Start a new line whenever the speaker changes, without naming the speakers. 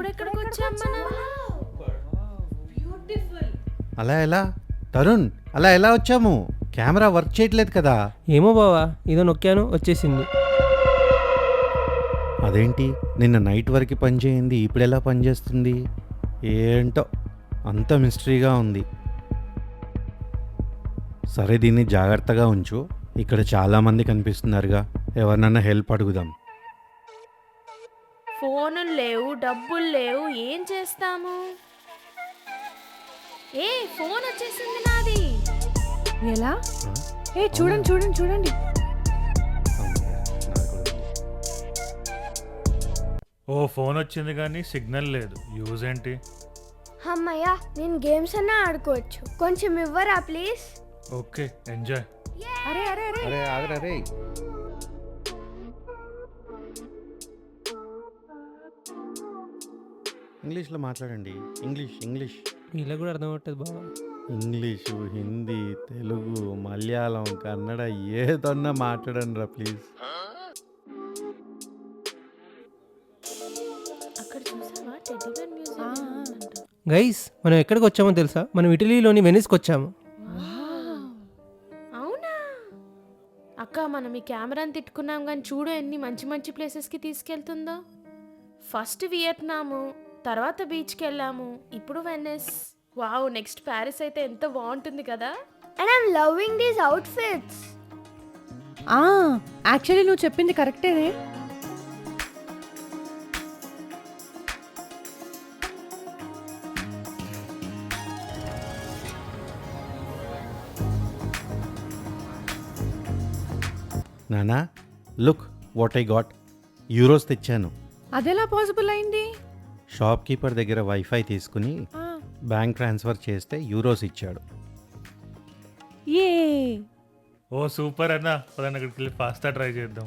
ఇప్పుడెక్కడికి వచ్చాం మనం? బ్యూటిఫుల్.
అలా ఎలా తరుణ్, అలా ఎలా వచ్చాము? కెమెరా వర్క్ చేయట్లేదు కదా.
ఏమో బావా, ఏదో నొక్కాను వచ్చేసింది.
అదేంటి నిన్న నైట్ వరకు పనిచేయింది, ఇప్పుడు ఎలా పనిచేస్తుంది ఏంటో, అంత మిస్టరీగా ఉంది. సరే దీన్ని జాగ్రత్తగా ఉంచు. ఇక్కడ చాలామంది కనిపిస్తున్నారుగా, ఎవరినన్నా హెల్ప్ అడుగుదాం.
ఫోనులు లేవు, డబ్బులు లేవు, ఏం చేస్తాము? ఏ ఫోన్ వచ్చేసింది నాది.
ఎలా?
ఆ?
ఏ చూడండి చూడండి చూడండి.
అమ్మయ్య, నాది కూడా ఉంది.
ఓ ఫోన్ వచ్చింది కానీ సిగ్నల్ లేదు. యూజ్ ఏంటి?
అమ్మయ్య, నేను గేమ్స్ అన్నా ఆడుకోవచ్చు. కొంచెం ఇవ్వరా ప్లీజ్?
Okay, enjoy.
అరే అరే అరే
అరే ఆగరా రే. ఇంగ్లీష్లో మాట్లాడండి. ఇంగ్లీష్ ఇంగ్లీష్
వీళ్ళకి కూడా అర్థం అవుతుంది బావా.
ఇంగ్లీషు, హిందీ, తెలుగు, మలయాళం, కన్నడ ఏదన్నా మాట్లాడండి రా ప్లీజ్.
అక్కడ చూసావా టెడ్డీబేర్ మ్యూజియం?
గైస్, మనం ఎక్కడికి వచ్చామో తెలుసా? మనం ఇటలీలోని వెనిస్కి వచ్చాము.
అవునా అక్క, మనం ఈ కెమెరాని తిట్టుకున్నాం కానీ చూడు ఎన్ని మంచి మంచి ప్లేసెస్కి తీసుకెళ్తుందో. ఫస్ట్ వియత్నాము, తర్వాత బీచ్కి వెళ్ళాము, ఇప్పుడు వెనిస్. వావ్, నెక్స్ట్ ప్యారిస్ అయితే ఎంత బాగుంటుంది కదా.
And I'm loving these outfits.
Actually నువ్వు చెప్పింది కరెక్టేనే.
నానా look what I got. Euros తెచ్చాను.
అదెలా పాసిబుల్ అయింది?
షాప్ కీపర్ దగ్గర వైఫై తీసుకుని బ్యాంక్ ట్రాన్స్ఫర్ చేస్తే యూరోస్ ఇచ్చాడు.
ఏ
ఓ సూపర్ అన్న, పదండి అక్కడికి వెళ్ళి పాస్తా ట్రై చేద్దాం.